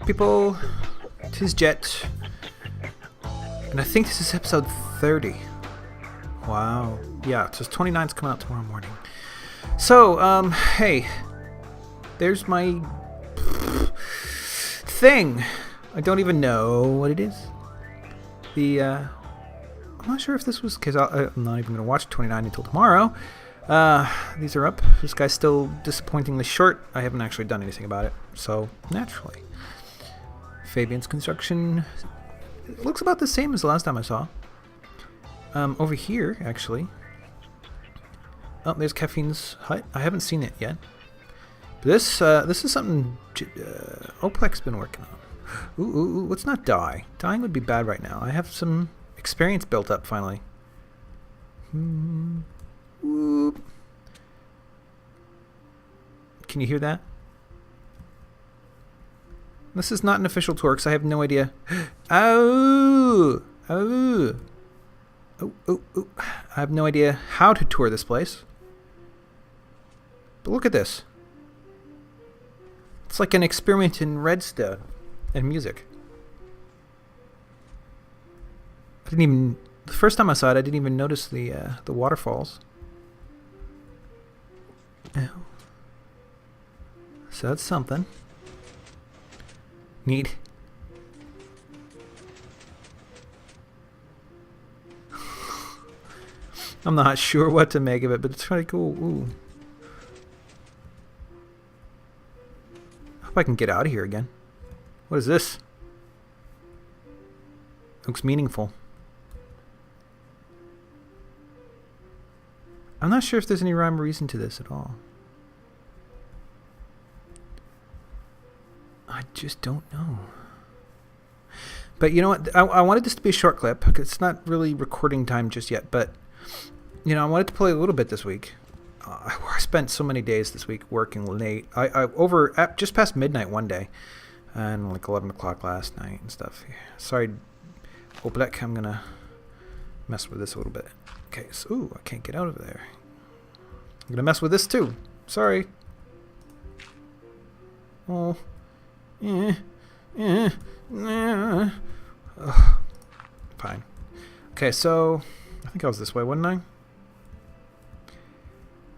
people. Tükyt Jet. And I think this is episode 30. Wow. Yeah, so 29's coming out tomorrow morning. So, hey. There's my thing. I don't even know what it is. I'm not sure if this was, because I'm not even going to watch 29 until tomorrow. These are up. This guy's still disappointingly short. I haven't actually done anything about it, so naturally. Fabian's construction. It looks about the same as the last time I saw. Over here, actually. Oh, there's Caffeine's hut. I haven't seen it yet. But this is something Oplec's been working on. Ooh, let's not die. Dying would be bad right now. I have some experience built up, finally. Whoop. Can you hear that? This is not an official tour because I have no idea. Oh! I have no idea how to tour this place. But look at this. It's like an experiment in redstone and music. The first time I saw it, I didn't even notice the waterfalls. Oh. So that's something. Neat. I'm not sure what to make of it, but it's pretty cool. Ooh. Hope I can get out of here again. What is this? Looks meaningful. I'm not sure if there's any rhyme or reason to this at all. I just don't know. But you know what? I wanted this to be a short clip because it's not really recording time just yet. But, you know, I wanted to play a little bit this week. I spent so many days this week working late. Over at just past midnight one day. And like 11 o'clock last night and stuff. Sorry, Oblek, I'm going to mess with this a little bit. Okay, so, ooh, I can't get out of there. I'm going to mess with this too. Sorry. Oh. Fine. Okay, so I think I was this way, wasn't I?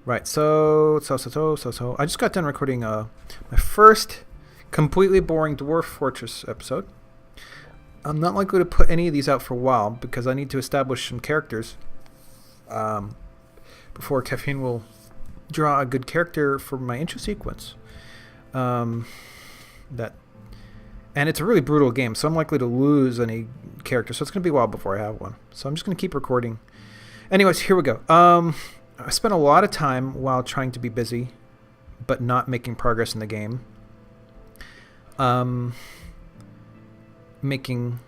Right, so I just got done recording my first completely boring Dwarf Fortress episode. I'm not likely to put any of these out for a while because I need to establish some characters before Caffeine will draw a good character for my intro sequence. And it's a really brutal game, so I'm likely to lose any character, so it's going to be a while before I have one. So I'm just going to keep recording. Anyways, here we go. I spent a lot of time while trying to be busy, but not making progress in the game. Making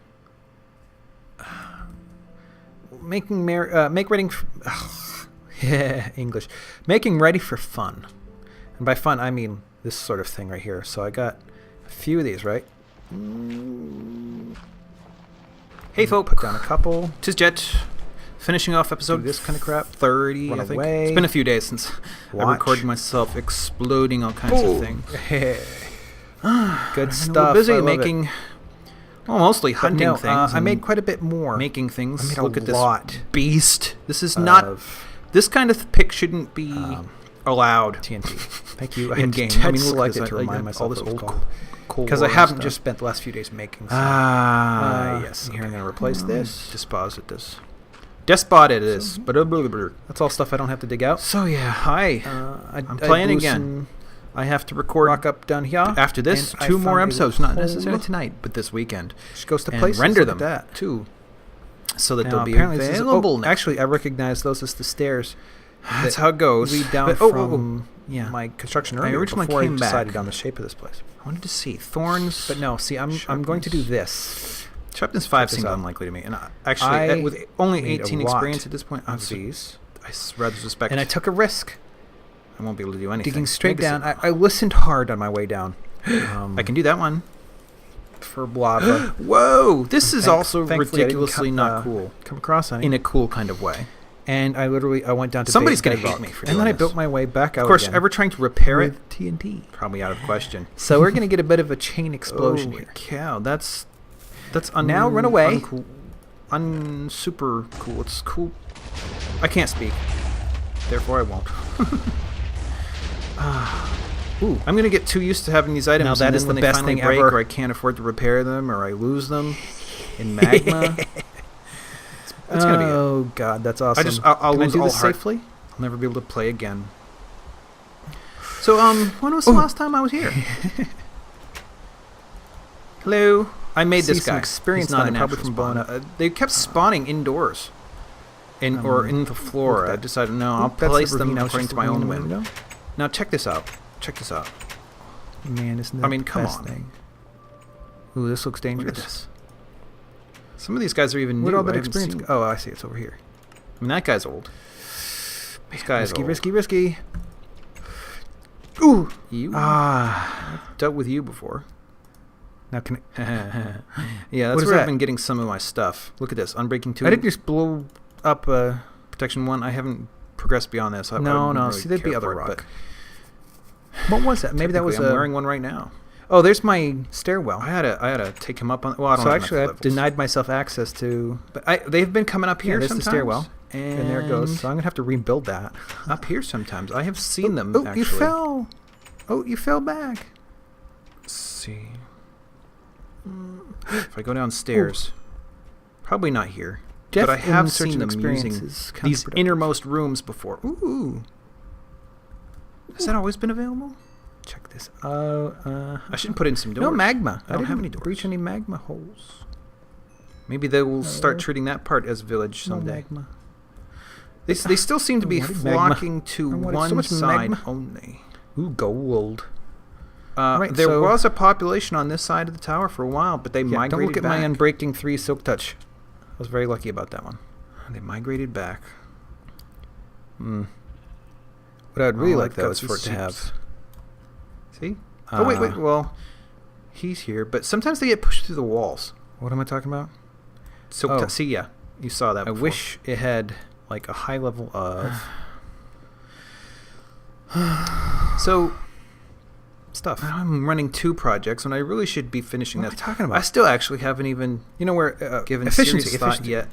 ready for fun. And by fun, I mean this sort of thing right here. So I got a few of these, right? Hey, folk. Put down a couple. Tükyt Jet. Finishing off episode this kind of crap. 30, I think. Away. It's been a few days since I recorded myself exploding all kinds of things. Good stuff. Busy making... Well, mostly hunting things. I made quite a bit more. Making things. I made Look at lot. This beast. This is not... This kind of pick shouldn't be allowed. TNT. Thank you. I In had game. I select it to remind myself all this old coal. Because I haven't just spent the last few days making some. Yes. Here, I'm going to replace this. Deposit this. Despot it is. That's all stuff I don't have to dig out. So yeah, hi. I'm playing again. I have to record rock up down here after this 2 more episodes, not necessarily tonight, but this weekend. Just goes to and places render like them that too, so that now, they'll be apparently available. This is, actually, I recognize those as the stairs. That's how it goes. Lead down from my construction earlier. I originally before came I back. decided on the shape of this place. I wanted to see thorns, but no. See, I'm going to do this. Sharpness 5 seemed unlikely to me, and actually, with only 18 experience at this point, I rather suspect. And I took a risk. I won't be able to do anything. Digging straight down. I listened hard on my way down. I can do that one. For lava. Whoa! This is also ridiculously not cool. Come across any. In a cool kind of way. And I went down to Somebody's going gonna to hate me for and then doing I this. built my way back out. Of course, again ever trying to repair it? with TNT. Probably out of question. So we're going to get a bit of a chain explosion Holy here. cow, that's Now run away. Uncool. Super cool. It's cool. I can't speak. Therefore, I won't. Ooh. I'm gonna get too used to having these items. Now that and is then the when they best finally thing break, ever. or I can't afford to repair them, or I lose them in magma. That's gonna be it. Oh god, that's awesome. I'll Can I lose do all this heart. safely? I'll never be able to play again. So when was the last time I was here? Hello. I made this See some guy. experience He's not on a it, probably natural from blowing spawn. They kept spawning indoors, or in the floor. look at I that. decided no, I'll That's the place them ravine I was according just to my looking own at a whim. minute ago. Now check this out. Check this out. Man, isn't that I mean, the come best on. thing? Ooh, this looks dangerous. Look at this. Some of these guys are even new. Where'd all that I haven't experience seen- go? Oh, I see. It's over here. I mean, that guy's old. This guy's Risky, old. risky, risky. Ooh. You? Ah. I've dealt with you before. Now can Yeah, What that's is where that? I've been getting some of my stuff. Look at this. Unbreaking 2. I didn't just blow up. Protection 1. I haven't progressed beyond this. I No. wouldn't really See, there'd be care other for it, rock. but What was that? Maybe that was technically, I'm wearing one right now. Oh, there's my stairwell. I had to take him up on. Well, I don't So have actually, enough I've levels. denied myself access to. But they've been coming up here There's the sometimes. stairwell, and there it goes. So I'm gonna have to rebuild that. Up here sometimes. I have seen them. Oh, actually. you fell. Oh, you fell back. Let's see. If I go downstairs, probably not here. Death but I have in search seen of them using experiences these counterproductive. innermost rooms before. Ooh. Has that always been available? Check this. I should put in some doors. No magma. I don't have didn't any doors. breach any magma holes. Maybe they will start treating that part as village No someday. magma. They still seem to be I wanted magma. flocking to I wanted so one much side magma. only. Ooh, gold. Right, There so- was a population on this side of the tower for a while, but they Yeah, migrated don't look at back. my Unbreaking 3 Silk Touch. I was very lucky about that one. They migrated back. What I'd really All like I've though got is is for it to have. soups. See? Oh, wait. Well, he's here, but sometimes they get pushed through the walls. What am I talking about? So, Oh. see, yeah. You saw that I before. wish it had like a high level of So, stuff. now I'm running 2 projects, and I really should be finishing What that. am I talking about? I still actually haven't even You know where given efficiency, serious thought efficiency. yet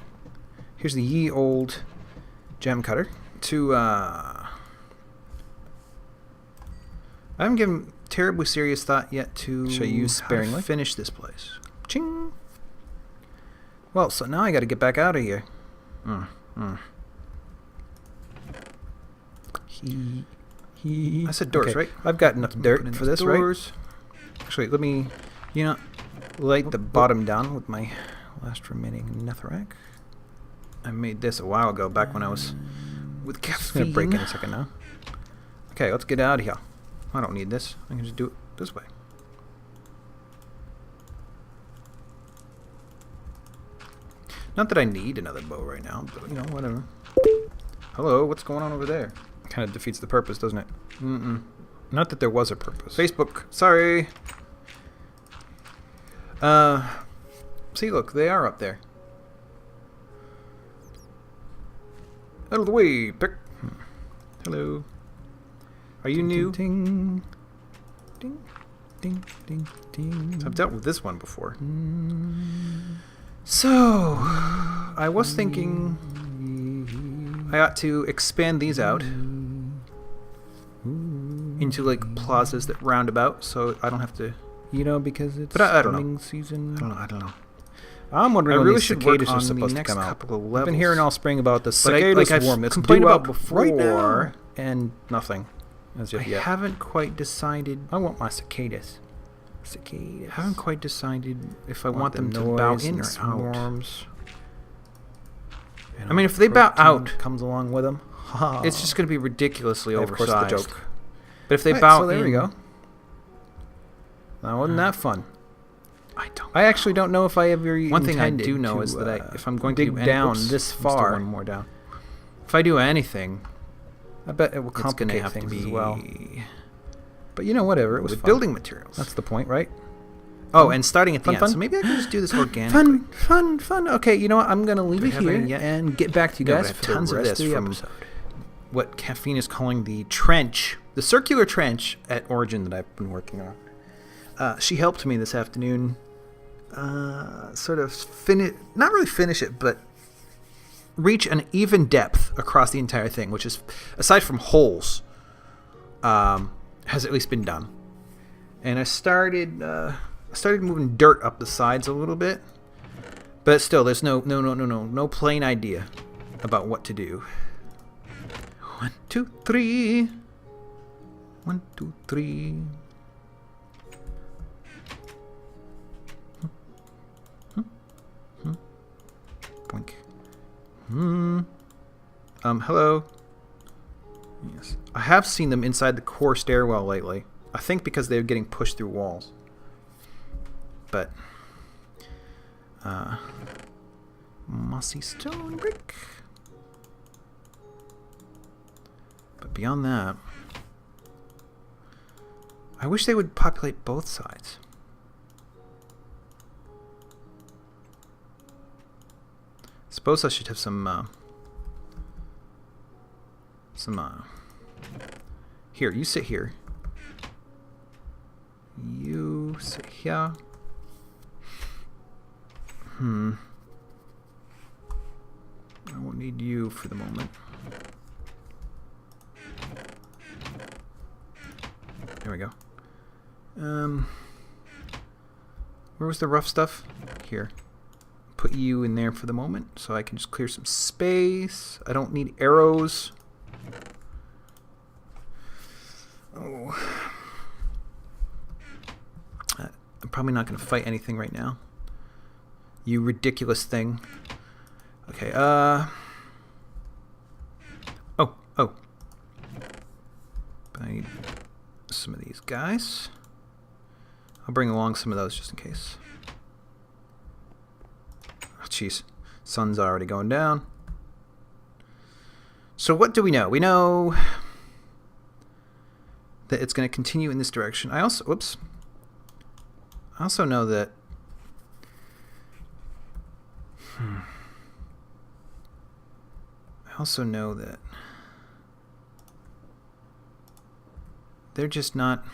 Here's the ye old gem cutter. to... I haven't given terribly serious thought yet to Shall I use how to sparingly? finish this place. Ching. Well, so now I got to get back out of here. I said doors, Okay, right? I've got enough Put in dirt for these this, right? doors. Actually, let me, light the bottom down with my last remaining netherrack. I made this a while ago, back when I was with It's gonna caffeine. break in a second now. Okay, let's get out of here. I don't need this. I can just do it this way. Not that I need another bow right now, but whatever. Hello, what's going on over there? Kind of defeats the purpose, doesn't it? Mm-mm. Not that there was a purpose. Facebook, sorry. See, look, they are up there. Out of the way, pick. Hello. Are you new? Ding, ding, ding, ding, ding. I've dealt with this one before. So, I was thinking I ought to expand these out into like plazas that round about, so I don't have to. Because it's But I don't know. spawning season. I don't know. I'm wondering I when really these should work cicadas are on the supposed to next come out. couple of I've levels. been hearing all spring about the But cicada I've swarm that's complained due about out right now, before. and nothing as I of yet. haven't quite decided. I want my cicadas. Cicadas. Haven't quite decided if I want the them to bow noise in and or out. swarms. I mean, if they bow out, comes along with them. it's just going to be ridiculously Of course, the oversized. joke. But if they Right, bow so there in, we go. Now, wasn't that fun? I don't. I actually don't know if I ever One thing I intended do know to, is that if I'm going to dig do down oops, this I'm still far, one more down. If I do anything, I bet it will it's going to complicate have to things be as well. But whatever, it was with fun. building materials. That's the point, right? Oh, and starting at the Fun, end. fun? So maybe I can just do this organically. Fun. Okay, you know what? I'm going to leave Do it I have here any yet? and get back to you No, but guys I have for tons the of rest this of the from episode. what Caffeine is calling the trench, the circular trench at Origin that I've been working on. She helped me this afternoon sort of not really finish it, but reach an even depth across the entire thing, which is, aside from holes, has at least been done. And I started moving dirt up the sides a little bit, but still, there's no plain idea about what to do. 1, 2, 3. 1, 2, 3. Boink. Hello. Yes, I have seen them inside the core stairwell lately. I think because they're getting pushed through walls. But mossy stone brick. But beyond that, I wish they would populate both sides. Suppose I should have some here, you sit here. You sit here. I won't need you for the moment. There we go. Where was the rough stuff? Here. Put you in there for the moment so I can just clear some space. I don't need arrows. Oh. I'm probably not going to fight anything right now. You ridiculous thing. Okay, Oh. But I need some of these guys. I'll bring along some of those just in case. Oh, jeez. Sun's already going down. So what do we know? We know that it's going to continue in this direction. I also know that they're just not.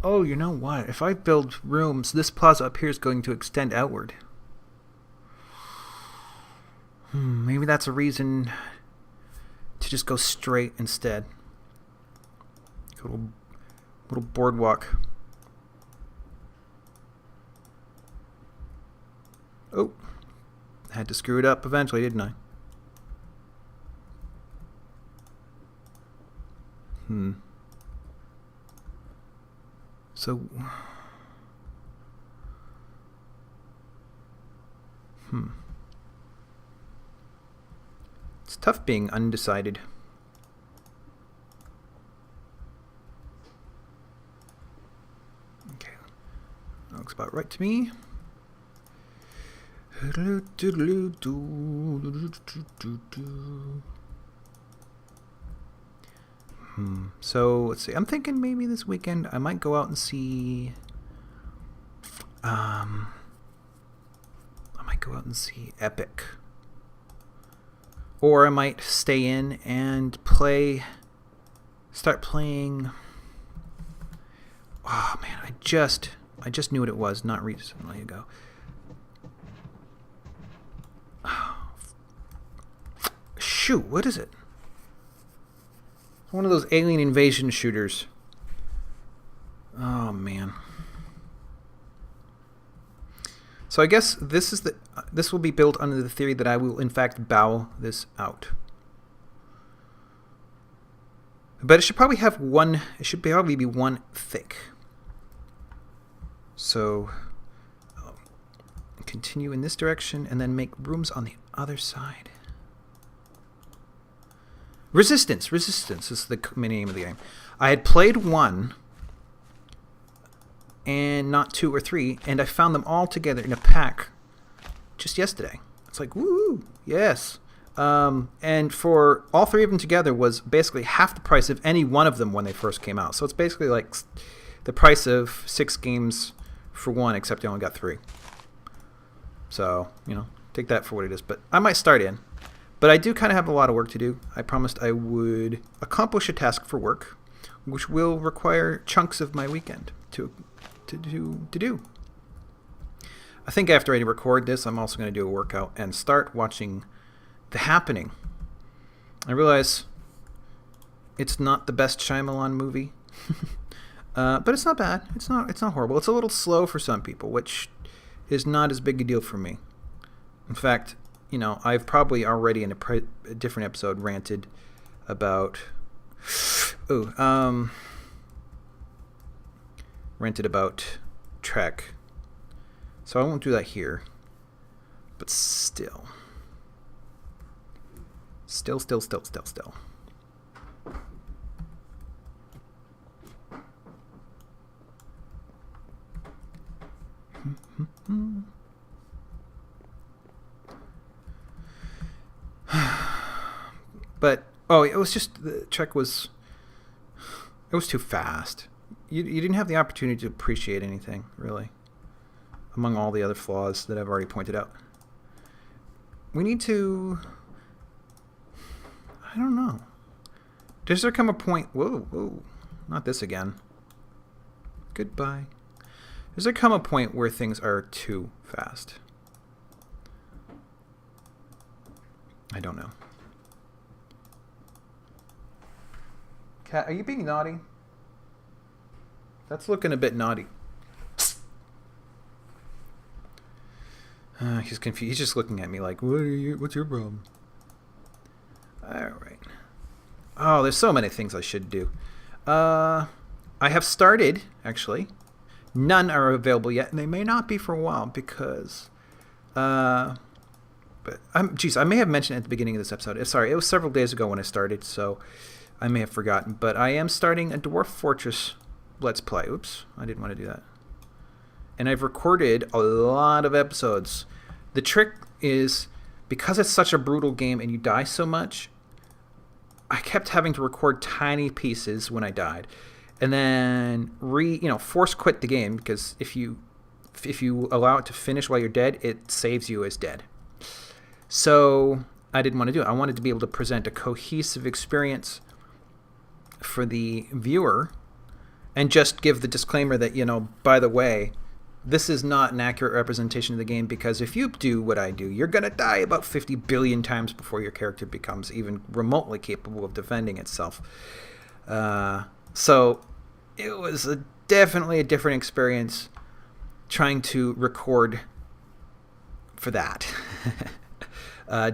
Oh, you know what? If I build rooms, this plaza up here is going to extend outward. Maybe that's a reason to just go straight instead. A little boardwalk. Oh, I had to screw it up eventually, didn't I? So, it's tough being undecided. Okay, that looks about right to me. So let's see. I'm thinking maybe this weekend I might go out and see. I might go out and see Epic, or I might stay in and start playing. Oh man, I just knew what it was not recently ago. Shoot, what is it? One of those alien invasion shooters. Oh man. So I guess this will be built under the theory that I will in fact bow this out. But it should probably have one. It should probably be one thick. So I'll continue in this direction and then make rooms on the other side. Resistance is the name of the game. I had played 1 and not 2 or 3, and I found them all together in a pack just yesterday. It's like, woo, yes. And for all 3 of them together was basically half the price of any one of them when they first came out. So it's basically like the price of 6 games for one, except I only got 3. So, take that for what it is. But I might start in. But I do kind of have a lot of work to do. I promised I would accomplish a task for work, which will require chunks of my weekend to do. I think after I record this, I'm also going to do a workout and start watching The Happening. I realize it's not the best Shyamalan movie, but it's not bad. It's not horrible. It's a little slow for some people, which is not as big a deal for me. In fact, I've probably already in a different episode ranted about Trek. So I won't do that here. But still. But it was just the Trek was too fast. You didn't have the opportunity to appreciate anything, really, among all the other flaws that I've already pointed out. We need to, I don't know. Does there come a point, whoa, not this again. Goodbye. Does there come a point where things are too fast? I don't know. Cat, are you being naughty? That's looking a bit naughty. He's confused. He's just looking at me like, what's your problem? Alright. Oh, there's so many things I should do. I have started, actually. None are available yet, and they may not be for a while because... I may have mentioned it at the beginning of this episode. Sorry, it was several days ago when I started, so I may have forgotten. But I am starting a Dwarf Fortress Let's Play. Oops, I didn't want to do that. And I've recorded a lot of episodes. The trick is, because it's such a brutal game and you die so much, I kept having to record tiny pieces when I died. And then force quit the game, because if you allow it to finish while you're dead, it saves you as dead. So I didn't want to do it. I wanted to be able to present a cohesive experience for the viewer and just give the disclaimer that, by the way, this is not an accurate representation of the game, because if you do what I do, you're going to die about 50 billion times before your character becomes even remotely capable of defending itself. So it was definitely a different experience trying to record for that.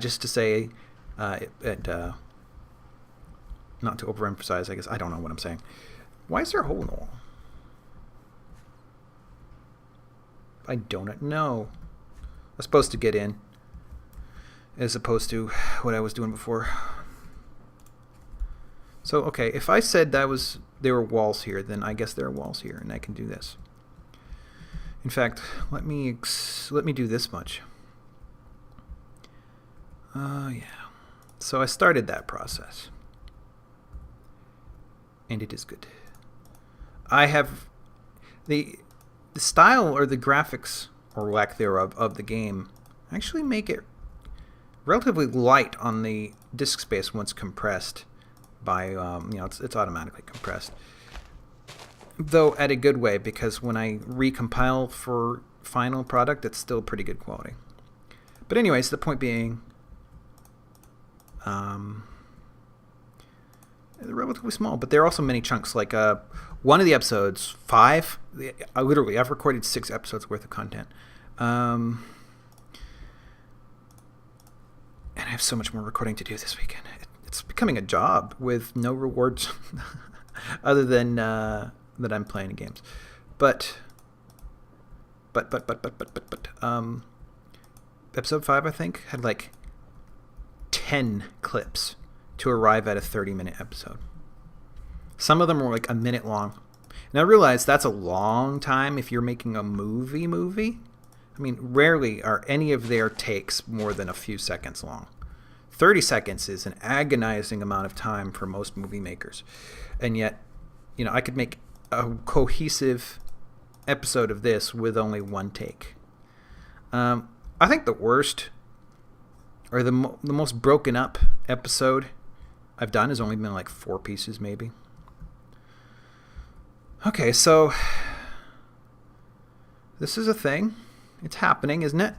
Just to say, not to overemphasize, I guess. I don't know what I'm saying. Why is there a hole in the wall? I don't know. I was supposed to get in, as opposed to what I was doing before. So, okay, if I said there were walls here, then I guess there are walls here, and I can do this. In fact, let me do this much. Yeah. So I started that process, and it is good. I have the style or the graphics, or lack thereof, of the game actually make it relatively light on the disk space once compressed by, it's automatically compressed. Though at a good way, because when I recompile for final product, it's still pretty good quality. But anyways, the point being, they're relatively small, but there are also many chunks. Like one of the episodes, 5, I've recorded 6 episodes worth of content. And I have so much more recording to do this weekend. It's becoming a job with no rewards other than that I'm playing games. But episode 5, I think, had like 10 clips to arrive at a 30-minute episode. Some of them were like a minute long. And I realize that's a long time if you're making a movie. I mean, rarely are any of their takes more than a few seconds long. 30 seconds is an agonizing amount of time for most movie makers. And yet, I could make a cohesive episode of this with only one take. I think the worst, or the most broken up episode I've done has only been like 4 pieces, maybe. Okay, so this is a thing. It's happening, isn't it?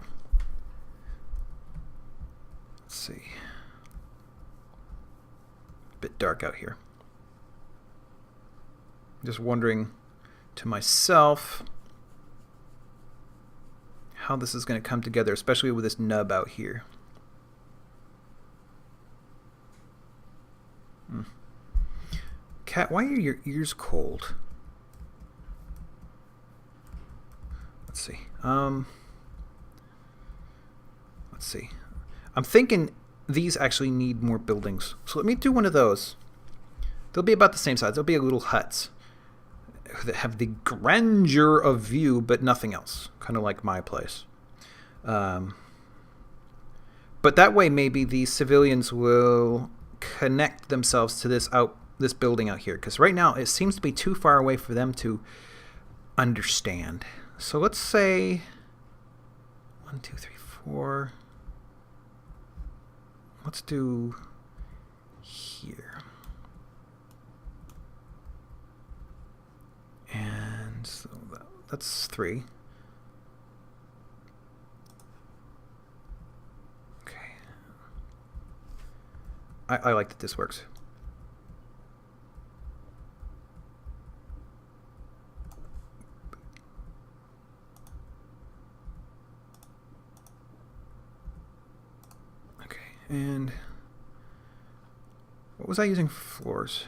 Let's see. A bit dark out here. Just wondering to myself how this is going to come together, especially with this nub out here. Cat, why are your ears cold? Let's see. Let's see. I'm thinking these actually need more buildings. So let me do one of those. They'll be about the same size. They'll be little huts that have the grandeur of view, but nothing else. Kind of like my place. But that way, maybe the civilians will connect themselves to this building out here. Because right now, it seems to be too far away for them to understand. So let's say 1, 2, 3, 4. Let's do here. And so that's 3. Okay. I like that this works. Okay, and what was I using for floors?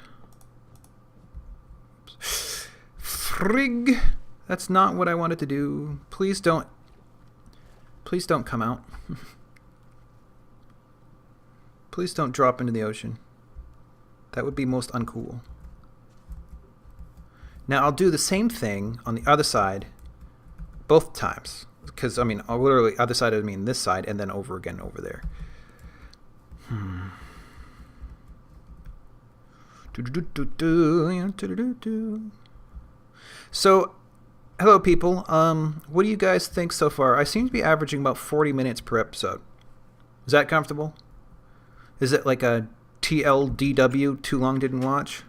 Frig! That's not what I wanted to do. Please don't come out. Please don't drop into the ocean. That would be most uncool. Now I'll do the same thing on the other side both times. Because, I mean, literally other side, I mean this side, and then over again over there. So, hello people. What do you guys think so far? I seem to be averaging about 40 minutes per episode. Is that comfortable? Is it like a TLDW, too long didn't watch?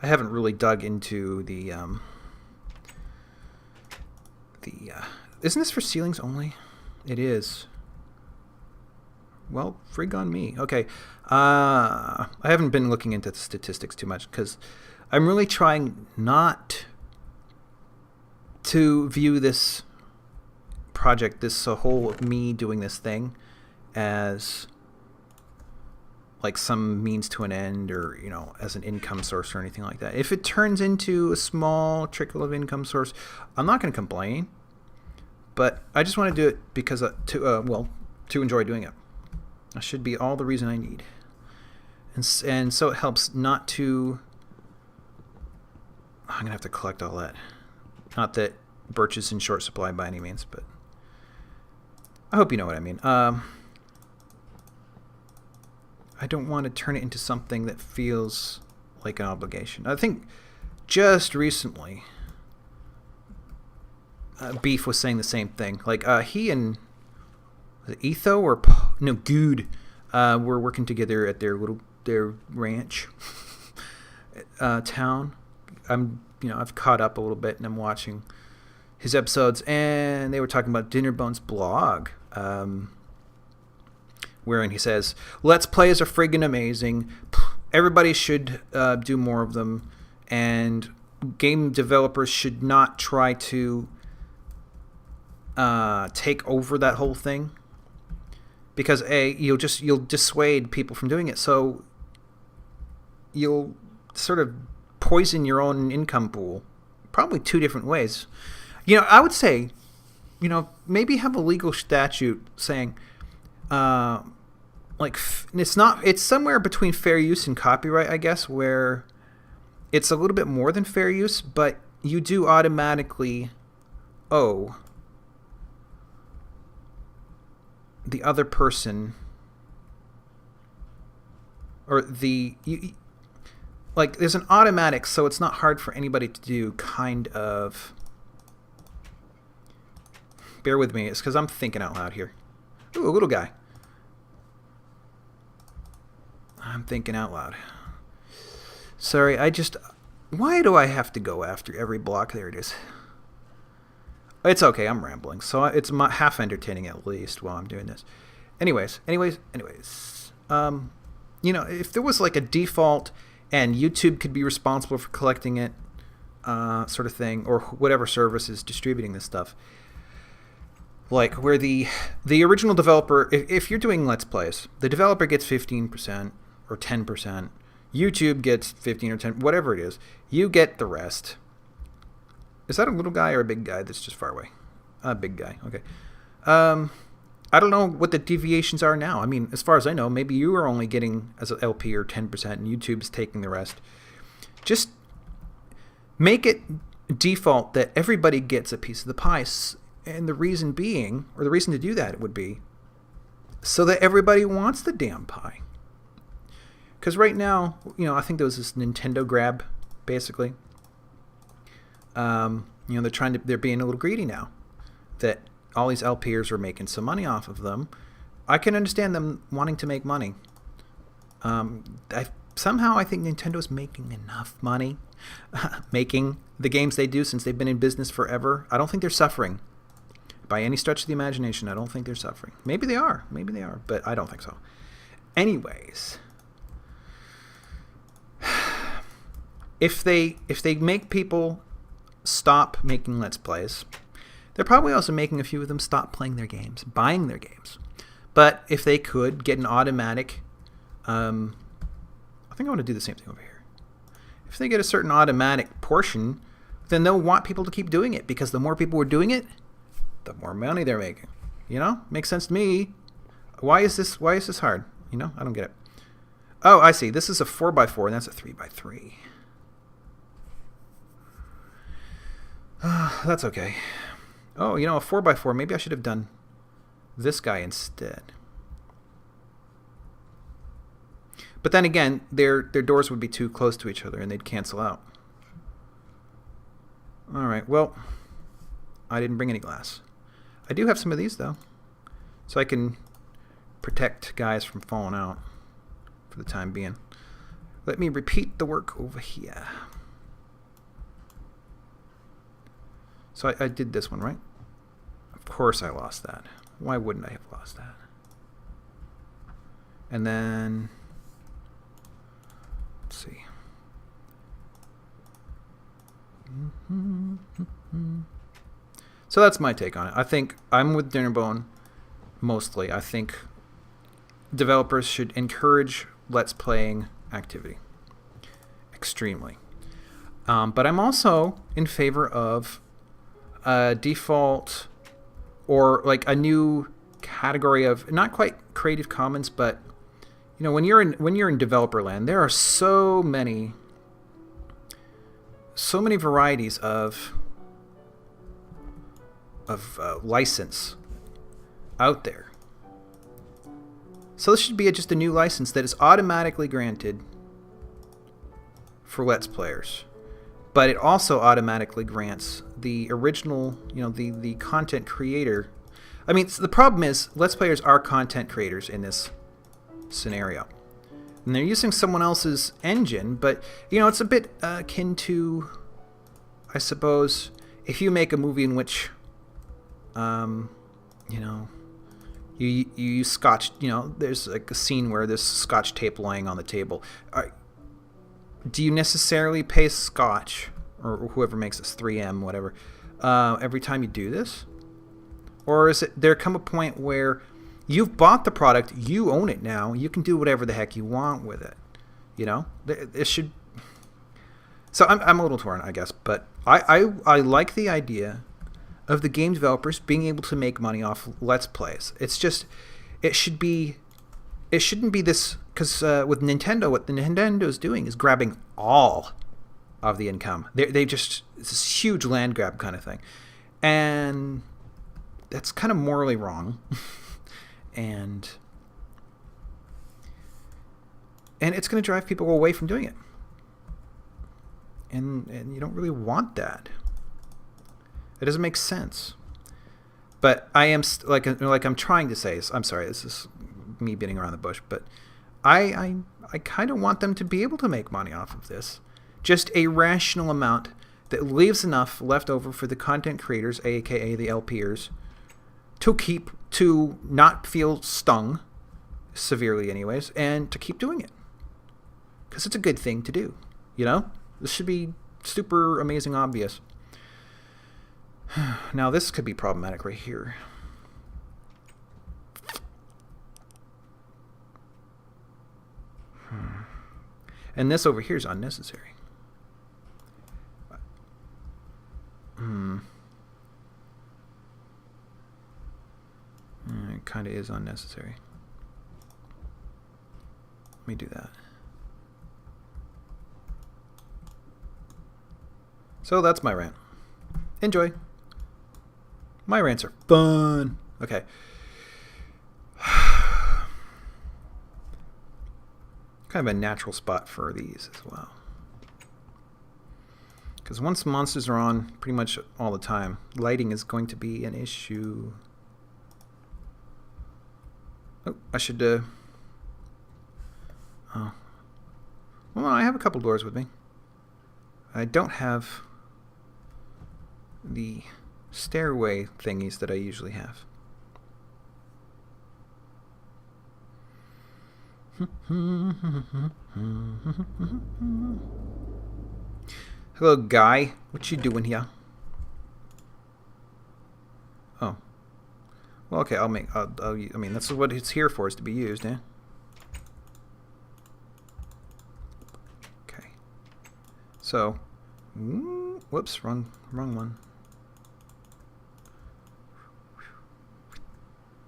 I haven't really dug into the isn't this for ceilings only? It is. Well, frig on me. Okay. I haven't been looking into the statistics too much because I'm really trying not to view this project, this whole me doing this thing, as like some means to an end or, you know, as an income source or anything like that. If it turns into a small trickle of income source, I'm not going to complain. But I just want to do it because to enjoy doing it. That should be all the reason I need. And so it helps not to... I'm going to have to collect all that. Not that birch is in short supply by any means, but I hope you know what I mean. I don't want to turn it into something that feels like an obligation. I think just recently, Beef was saying the same thing. Like he and Etho or Good were working together at their ranch town. I've caught up a little bit and I'm watching his episodes, and they were talking about Dinnerbone's blog, wherein he says, "Let's Plays are friggin' amazing. Everybody should do more of them, and game developers should not try to take over that whole thing, because you'll dissuade people from doing it. So you'll sort of poison your own income pool, probably 2 different ways. I would say, maybe have a legal statute saying, it's somewhere between fair use and copyright, I guess, where it's a little bit more than fair use, but you do automatically owe the other person, or like, there's an automatic, so it's not hard for anybody to do, kind of. Bear with me. It's because I'm thinking out loud here. Ooh, a little guy. I'm thinking out loud. Sorry, why do I have to go after every block? There it is. It's okay, I'm rambling. So it's half entertaining at least while I'm doing this. Anyways. If there was like a default and YouTube could be responsible for collecting it, sort of thing, or whatever service is distributing this stuff, like where the original developer, if you're doing Let's Plays, the developer gets 15% or 10%, YouTube gets 15 or 10, whatever it is, you get the rest. Is that a little guy or a big guy that's just far away? A big guy, okay. I don't know what the deviations are now. I mean, as far as I know, maybe you are only getting as an LP or 10% and YouTube's taking the rest. Just make it default that everybody gets a piece of the pie. And the reason being, or the reason to do that would be so that everybody wants the damn pie. Because right now, I think there was this Nintendo grab, basically. They're being a little greedy now. That all these LPers are making some money off of them. I can understand them wanting to make money. Somehow I think Nintendo's making enough money making the games they do since they've been in business forever. I don't think they're suffering. By any stretch of the imagination, I don't think they're suffering. Maybe they are, but I don't think so. Anyways, if they make people stop making Let's Plays, they're probably also making a few of them stop playing their games, buying their games. But if they could get an automatic, I think I want to do the same thing over here. If they get a certain automatic portion, then they'll want people to keep doing it, because the more people are doing it, the more money they're making. Makes sense to me. Why is this hard? I don't get it. Oh, I see. This is a 4x4 and that's a 3x3. That's okay. Oh, a 4x4. Maybe I should have done this guy instead. But then again, their doors would be too close to each other and they'd cancel out. All right, well, I didn't bring any glass. I do have some of these, though, so I can protect guys from falling out for the time being. Let me repeat the work over here. So I did this one, right? Of course I lost that. Why wouldn't I have lost that? And then, let's see. So that's my take on it. I think I'm with Dinnerbone mostly. I think developers should encourage Let's Playing activity. Extremely. But I'm also in favor of a default or like a new category of, not quite Creative Commons, but when you're in developer land, there are so many varieties of license out there. So this should be just a new license that is automatically granted for Let's Players, but it also automatically grants the original, the content creator. I mean, the problem is Let's Players are content creators in this scenario, and they're using someone else's engine, but it's a bit akin to, I suppose, if you make a movie in which you use scotch, there's like a scene where there's scotch tape lying on the table. Do you necessarily pay Scotch, or whoever makes this, 3M, whatever, every time you do this? Or is it there come a point where you've bought the product, you own it now, you can do whatever the heck you want with it? It should. So I'm a little torn, I guess, but I like the idea of the game developers being able to make money off Let's Plays. It's just, it shouldn't be this, because with Nintendo, what the Nintendo is doing is grabbing all of the income. They just, it's this huge land grab kind of thing. And that's kind of morally wrong. and it's going to drive people away from doing it. And you don't really want that. It doesn't make sense. But I am like I'm trying to say. I'm sorry. This is me beating around the bush. But I kind of want them to be able to make money off of this. Just a rational amount that leaves enough left over for the content creators, aka the LPers, to not feel stung severely, anyways, and to keep doing it. Because it's a good thing to do. You know, this should be super amazing obvious. Now this could be problematic right here. And this over here is unnecessary. It kind of is unnecessary. Let me do that. So that's my rant. Enjoy. My rants are fun. Okay. Kind of a natural spot for these as well. Because once monsters are on pretty much all the time, lighting is going to be an issue. Oh, I should... Oh. Well, I have a couple doors with me. I don't have the stairway thingies that I usually have. Hello, guy. What you doing here? Oh. Well, okay. I mean, that's what it's here for, is to be used, eh? Okay. So, whoops, wrong one.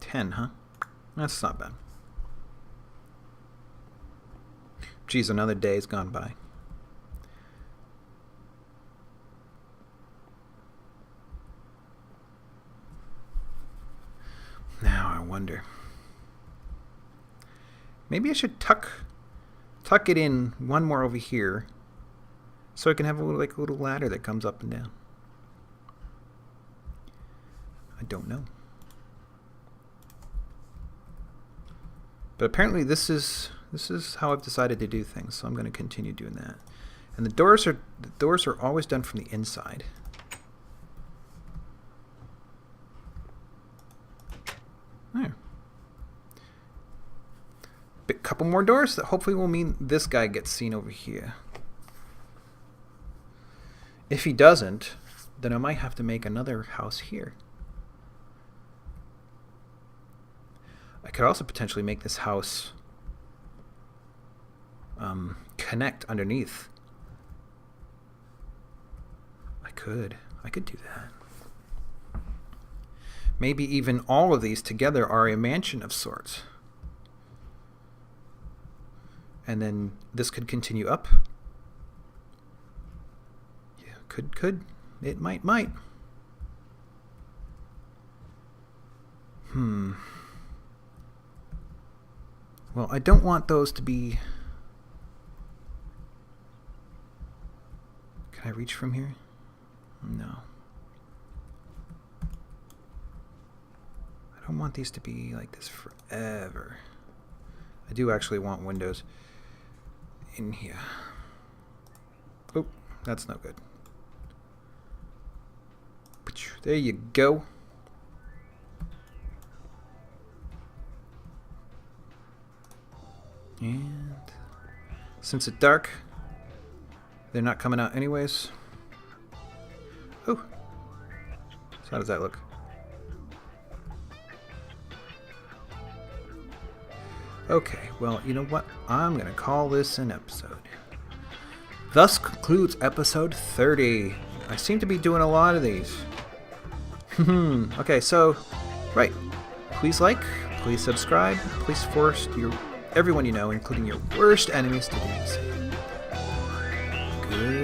10, huh? That's not bad. Geez, another day's gone by. Now I wonder. Maybe I should tuck it in one more over here, so I can have a little ladder that comes up and down. I don't know. But apparently this is how I've decided to do things, so I'm going to continue doing that. And the doors are always done from the inside. There. A couple more doors that hopefully will mean this guy gets seen over here. If he doesn't, then I might have to make another house here. I could also potentially make this house connect underneath. I could do that. Maybe even all of these together are a mansion of sorts. And then this could continue up. Yeah, could. It might. Well, I don't want those to be... Can I reach from here? No. I don't want these to be like this forever. I do actually want windows in here. Oh, that's no good. There you go. And since it's dark, they're not coming out anyways. Oh, so how does that look? Okay, well, you know what? I'm going to call this an episode. Thus concludes episode 30. I seem to be doing a lot of these. Okay, so, right. Please like, please subscribe, please force everyone you know, including your worst enemies, to do the same. Good.